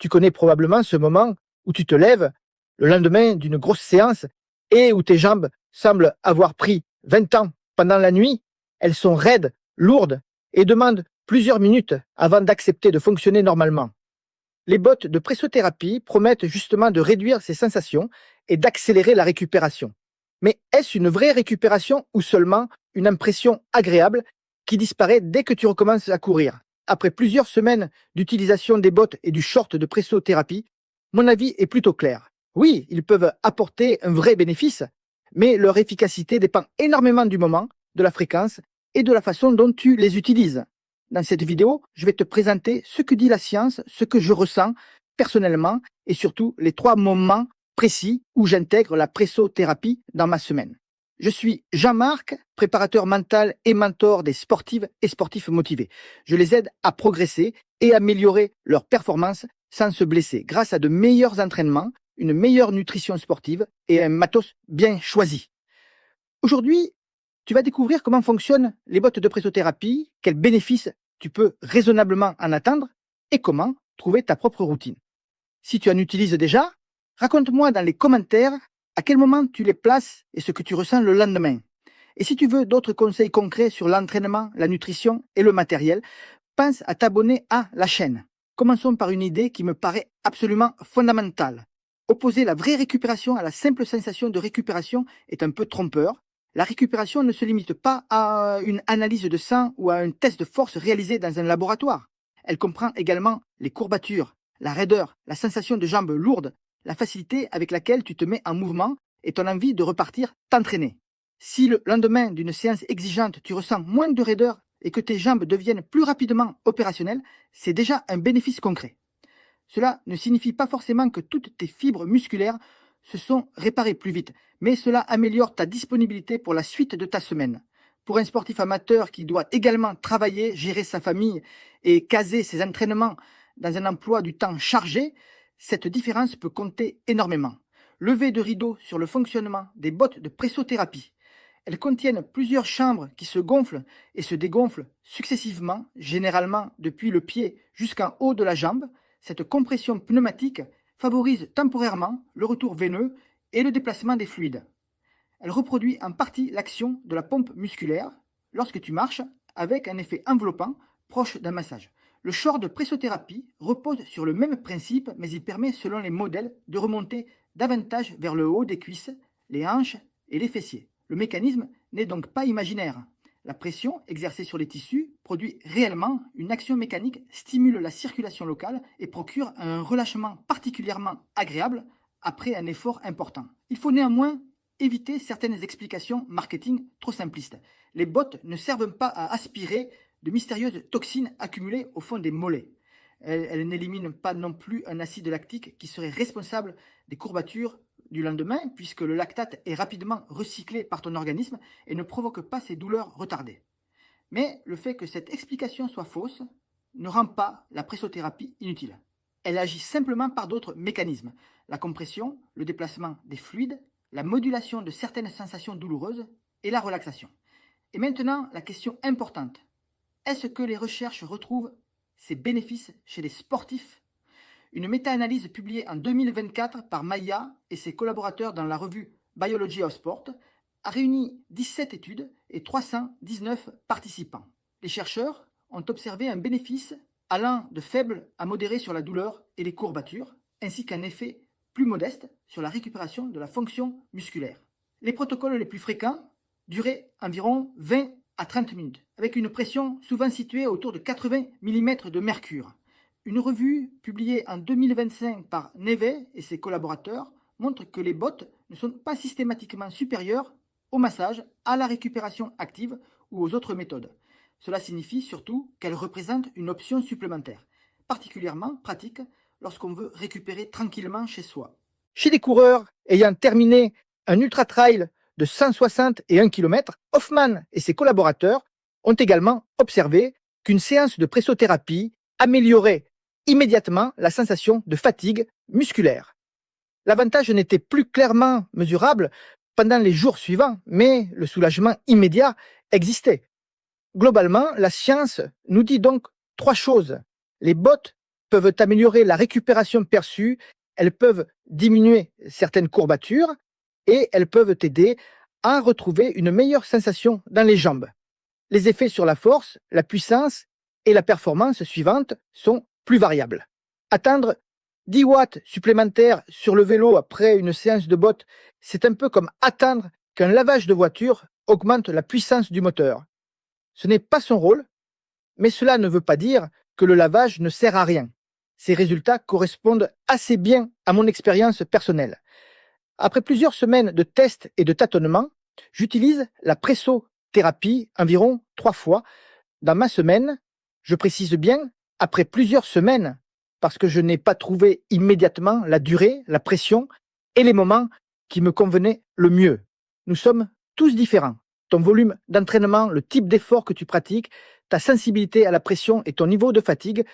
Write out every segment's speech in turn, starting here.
Tu connais probablement ce moment où tu te lèves le lendemain d'une grosse séance et où tes jambes semblent avoir pris 20 ans pendant la nuit. Elles sont raides, lourdes et demandent plusieurs minutes avant d'accepter de fonctionner normalement. Les bottes de pressothérapie promettent justement de réduire ces sensations et d'accélérer la récupération. Mais est-ce une vraie récupération ou seulement une impression agréable qui disparaît dès que tu recommences à courir? Après plusieurs semaines d'utilisation des bottes et du short de pressothérapie, mon avis est plutôt clair. Oui, ils peuvent apporter un vrai bénéfice, mais leur efficacité dépend énormément du moment, de la fréquence et de la façon dont tu les utilises. Dans cette vidéo, je vais te présenter ce que dit la science, ce que je ressens personnellement et surtout les 3 moments précis où j'intègre la pressothérapie dans ma semaine. Je suis Jean-Marc, préparateur mental et mentor des sportives et sportifs motivés. Je les aide à progresser et améliorer leur performance sans se blesser grâce à de meilleurs entraînements, une meilleure nutrition sportive et un matos bien choisi. Aujourd'hui, tu vas découvrir comment fonctionnent les bottes de pressothérapie, quels bénéfices tu peux raisonnablement en attendre et comment trouver ta propre routine. Si tu en utilises déjà, raconte-moi dans les commentaires à quel moment tu les places et ce que tu ressens le lendemain. Et si tu veux d'autres conseils concrets sur l'entraînement, la nutrition et le matériel, pense à t'abonner à la chaîne. Commençons par une idée qui me paraît absolument fondamentale. Opposer la vraie récupération à la simple sensation de récupération est un peu trompeur. La récupération ne se limite pas à une analyse de sang ou à un test de force réalisé dans un laboratoire. Elle comprend également les courbatures, la raideur, la sensation de jambes lourdes, la facilité avec laquelle tu te mets en mouvement et ton envie de repartir t'entraîner. Si le lendemain d'une séance exigeante, tu ressens moins de raideur et que tes jambes deviennent plus rapidement opérationnelles, c'est déjà un bénéfice concret. Cela ne signifie pas forcément que toutes tes fibres musculaires se sont réparées plus vite, mais cela améliore ta disponibilité pour la suite de ta semaine. Pour un sportif amateur qui doit également travailler, gérer sa famille et caser ses entraînements dans un emploi du temps chargé, cette différence peut compter énormément. Levé de rideau sur le fonctionnement des bottes de pressothérapie. Elles contiennent plusieurs chambres qui se gonflent et se dégonflent successivement, généralement depuis le pied jusqu'en haut de la jambe. Cette compression pneumatique favorise temporairement le retour veineux et le déplacement des fluides. Elle reproduit en partie l'action de la pompe musculaire lorsque tu marches avec un effet enveloppant proche d'un massage. Le short de pressothérapie repose sur le même principe, mais il permet, selon les modèles, de remonter davantage vers le haut des cuisses, les hanches et les fessiers. Le mécanisme n'est donc pas imaginaire. La pression exercée sur les tissus produit réellement une action mécanique, stimule la circulation locale et procure un relâchement particulièrement agréable après un effort important. Il faut néanmoins éviter certaines explications marketing trop simplistes. Les bottes ne servent pas à aspirer de mystérieuses toxines accumulées au fond des mollets. Elles n'éliminent pas non plus un acide lactique qui serait responsable des courbatures du lendemain, puisque le lactate est rapidement recyclé par ton organisme et ne provoque pas ces douleurs retardées. Mais le fait que cette explication soit fausse ne rend pas la pressothérapie inutile. Elle agit simplement par d'autres mécanismes, la compression, le déplacement des fluides, la modulation de certaines sensations douloureuses et la relaxation. Et maintenant, la question importante. Est-ce que les recherches retrouvent ces bénéfices chez les sportifs? Une méta-analyse publiée en 2024 par Maya et ses collaborateurs dans la revue Biology of Sport a réuni 17 études et 319 participants. Les chercheurs ont observé un bénéfice allant de faible à modéré sur la douleur et les courbatures, ainsi qu'un effet plus modeste sur la récupération de la fonction musculaire. Les protocoles les plus fréquents duraient environ 20 à 30 minutes, avec une pression souvent située autour de 80 mm de mercure. Une revue publiée en 2025 par Neve et ses collaborateurs montre que les bottes ne sont pas systématiquement supérieures au massage, à la récupération active ou aux autres méthodes. Cela signifie surtout qu'elles représentent une option supplémentaire, particulièrement pratique lorsqu'on veut récupérer tranquillement chez soi. Chez des coureurs ayant terminé un ultra-trail de 161 km, Hoffman et ses collaborateurs ont également observé qu'une séance de pressothérapie améliorait immédiatement la sensation de fatigue musculaire. L'avantage n'était plus clairement mesurable pendant les jours suivants, mais le soulagement immédiat existait. Globalement, la science nous dit donc 3 choses. Les bottes peuvent améliorer la récupération perçue, elles peuvent diminuer certaines courbatures et elles peuvent t'aider à retrouver une meilleure sensation dans les jambes. Les effets sur la force, la puissance et la performance suivante sont plus variables. Atteindre 10 watts supplémentaires sur le vélo après une séance de bottes, c'est un peu comme attendre qu'un lavage de voiture augmente la puissance du moteur. Ce n'est pas son rôle, mais cela ne veut pas dire que le lavage ne sert à rien. Ces résultats correspondent assez bien à mon expérience personnelle. Après plusieurs semaines de tests et de tâtonnements, j'utilise la pressothérapie environ 3 fois dans ma semaine. Je précise bien après plusieurs semaines parce que je n'ai pas trouvé immédiatement la durée, la pression et les moments qui me convenaient le mieux. Nous sommes tous différents. Ton volume d'entraînement, le type d'effort que tu pratiques, ta sensibilité à la pression et ton niveau de fatigue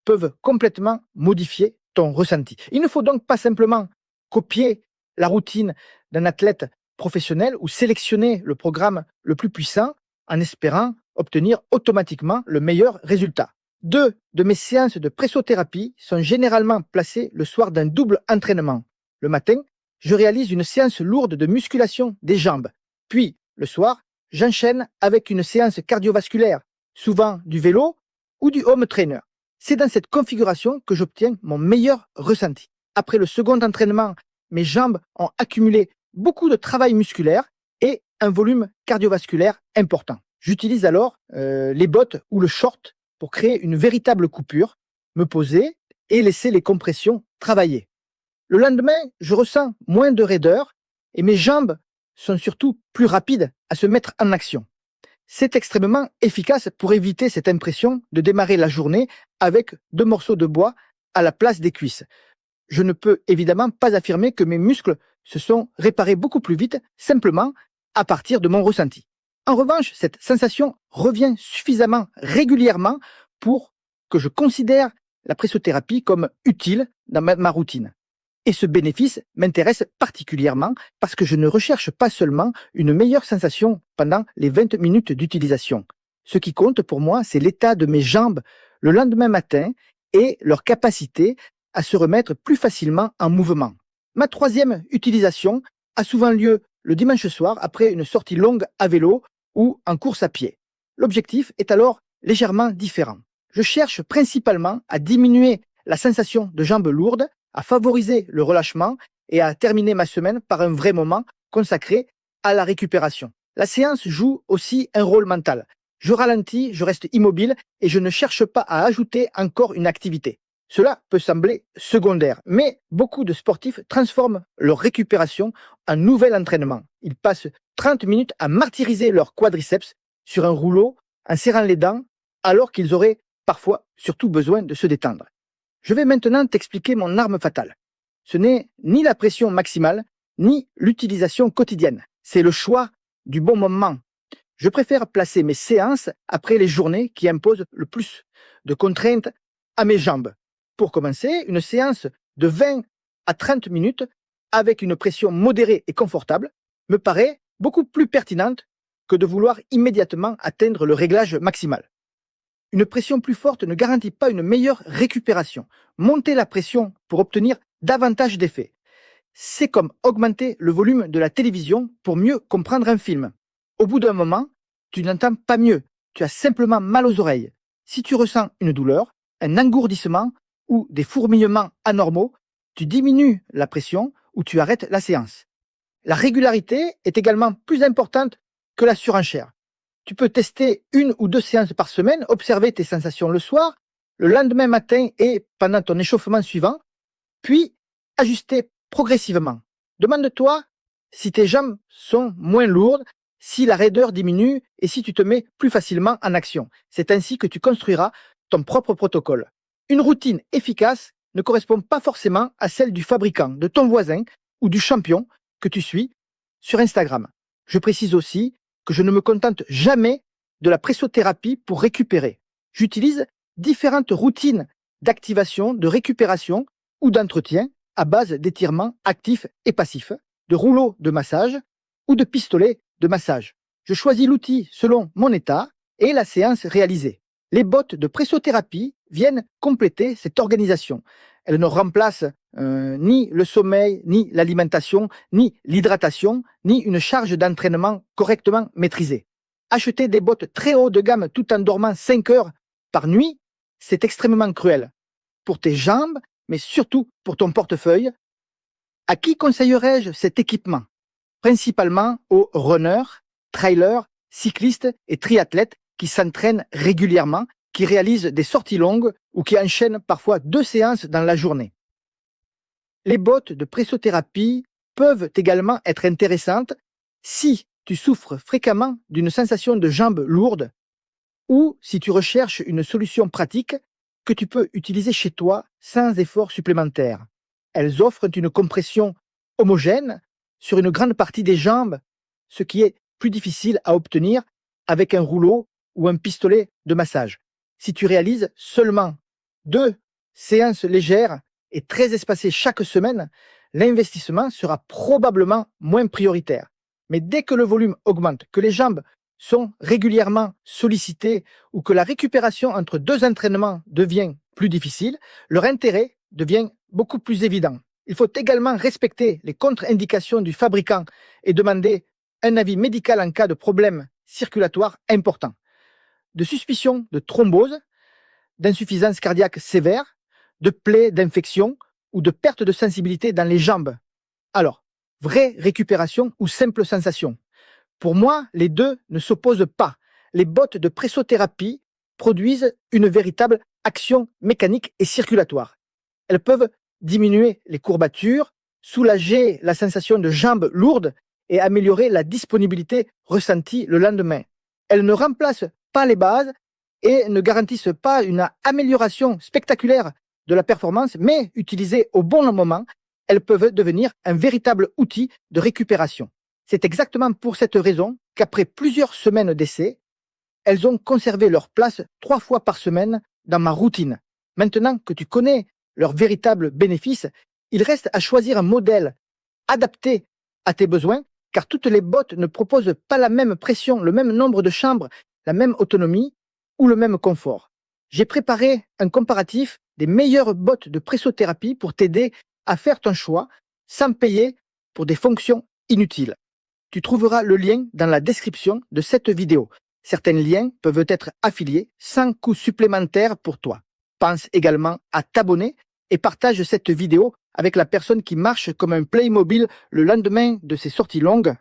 peuvent complètement modifier ton ressenti. Il ne faut donc pas simplement copier la routine d'un athlète professionnel ou sélectionner le programme le plus puissant en espérant obtenir automatiquement le meilleur résultat. 2 de mes séances de pressothérapie sont généralement placées le soir d'un double entraînement. Le matin, je réalise une séance lourde de musculation des jambes. Puis, le soir, j'enchaîne avec une séance cardiovasculaire, souvent du vélo ou du home trainer. C'est dans cette configuration que j'obtiens mon meilleur ressenti. Après le second entraînement, mes jambes ont accumulé beaucoup de travail musculaire et un volume cardiovasculaire important. J'utilise alors les bottes ou le short pour créer une véritable coupure, me poser et laisser les compressions travailler. Le lendemain, je ressens moins de raideur et mes jambes sont surtout plus rapides à se mettre en action. C'est extrêmement efficace pour éviter cette impression de démarrer la journée avec 2 morceaux de bois à la place des cuisses. Je ne peux évidemment pas affirmer que mes muscles se sont réparés beaucoup plus vite, simplement à partir de mon ressenti. En revanche, cette sensation revient suffisamment régulièrement pour que je considère la pressothérapie comme utile dans ma routine. Et ce bénéfice m'intéresse particulièrement parce que je ne recherche pas seulement une meilleure sensation pendant les 20 minutes d'utilisation. Ce qui compte pour moi, c'est l'état de mes jambes le lendemain matin et leur capacité à se remettre plus facilement en mouvement. Ma 3e utilisation a souvent lieu le dimanche soir après une sortie longue à vélo ou en course à pied. L'objectif est alors légèrement différent. Je cherche principalement à diminuer la sensation de jambes lourdes, à favoriser le relâchement et à terminer ma semaine par un vrai moment consacré à la récupération. La séance joue aussi un rôle mental. Je ralentis, je reste immobile et je ne cherche pas à ajouter encore une activité. Cela peut sembler secondaire, mais beaucoup de sportifs transforment leur récupération en nouvel entraînement. Ils passent 30 minutes à martyriser leurs quadriceps sur un rouleau en serrant les dents alors qu'ils auraient parfois surtout besoin de se détendre. Je vais maintenant t'expliquer mon arme fatale. Ce n'est ni la pression maximale, ni l'utilisation quotidienne. C'est le choix du bon moment. Je préfère placer mes séances après les journées qui imposent le plus de contraintes à mes jambes. Pour commencer, une séance de 20 à 30 minutes avec une pression modérée et confortable me paraît beaucoup plus pertinente que de vouloir immédiatement atteindre le réglage maximal. Une pression plus forte ne garantit pas une meilleure récupération. Monter la pression pour obtenir davantage d'effets, c'est comme augmenter le volume de la télévision pour mieux comprendre un film. Au bout d'un moment, tu n'entends pas mieux, tu as simplement mal aux oreilles. Si tu ressens une douleur, un engourdissement ou des fourmillements anormaux, tu diminues la pression ou tu arrêtes la séance. La régularité est également plus importante que la surenchère. Tu peux tester 1 ou 2 séances par semaine, observer tes sensations le soir, le lendemain matin et pendant ton échauffement suivant, puis ajuster progressivement. Demande-toi si tes jambes sont moins lourdes, si la raideur diminue et si tu te mets plus facilement en action. C'est ainsi que tu construiras ton propre protocole. Une routine efficace ne correspond pas forcément à celle du fabricant, de ton voisin ou du champion que tu suis sur Instagram. Je précise aussi que je ne me contente jamais de la pressothérapie pour récupérer. J'utilise différentes routines d'activation, de récupération ou d'entretien à base d'étirements actifs et passifs, de rouleaux de massage ou de pistolets de massage. Je choisis l'outil selon mon état et la séance réalisée. Les bottes de pressothérapie viennent compléter cette organisation. Elles ne remplacent ni le sommeil, ni l'alimentation, ni l'hydratation, ni une charge d'entraînement correctement maîtrisée. Acheter des bottes très haut de gamme tout en dormant 5 heures par nuit, c'est extrêmement cruel. Pour tes jambes, mais surtout pour ton portefeuille. À qui conseillerais-je cet équipement? Principalement aux runners, trailers, cyclistes et triathlètes qui s'entraînent régulièrement, qui réalisent des sorties longues ou qui enchaînent parfois 2 séances dans la journée. Les bottes de pressothérapie peuvent également être intéressantes si tu souffres fréquemment d'une sensation de jambes lourdes ou si tu recherches une solution pratique que tu peux utiliser chez toi sans effort supplémentaire. Elles offrent une compression homogène sur une grande partie des jambes, ce qui est plus difficile à obtenir avec un rouleau ou un pistolet de massage. Si tu réalises seulement 2 séances légères et très espacées chaque semaine, l'investissement sera probablement moins prioritaire. Mais dès que le volume augmente, que les jambes sont régulièrement sollicitées ou que la récupération entre 2 entraînements devient plus difficile, leur intérêt devient beaucoup plus évident. Il faut également respecter les contre-indications du fabricant et demander un avis médical en cas de problème circulatoire important, de suspicion de thrombose, d'insuffisance cardiaque sévère, de plaies d'infection ou de perte de sensibilité dans les jambes. Alors, vraie récupération ou simple sensation? Pour moi, les deux ne s'opposent pas. Les bottes de pressothérapie produisent une véritable action mécanique et circulatoire. Elles peuvent diminuer les courbatures, soulager la sensation de jambes lourdes et améliorer la disponibilité ressentie le lendemain. Elles ne remplacent pas les bases et ne garantissent pas une amélioration spectaculaire de la performance, mais utilisées au bon moment, elles peuvent devenir un véritable outil de récupération. C'est exactement pour cette raison qu'après plusieurs semaines d'essai, elles ont conservé leur place 3 fois par semaine dans ma routine. Maintenant que tu connais leurs véritables bénéfices, il reste à choisir un modèle adapté à tes besoins, car toutes les bottes ne proposent pas la même pression, le même nombre de chambres, la même autonomie ou le même confort. J'ai préparé un comparatif des meilleures bottes de pressothérapie pour t'aider à faire ton choix sans payer pour des fonctions inutiles. Tu trouveras le lien dans la description de cette vidéo. Certains liens peuvent être affiliés sans coût supplémentaire pour toi. Pense également à t'abonner et partage cette vidéo avec la personne qui marche comme un Playmobil le lendemain de ses sorties longues.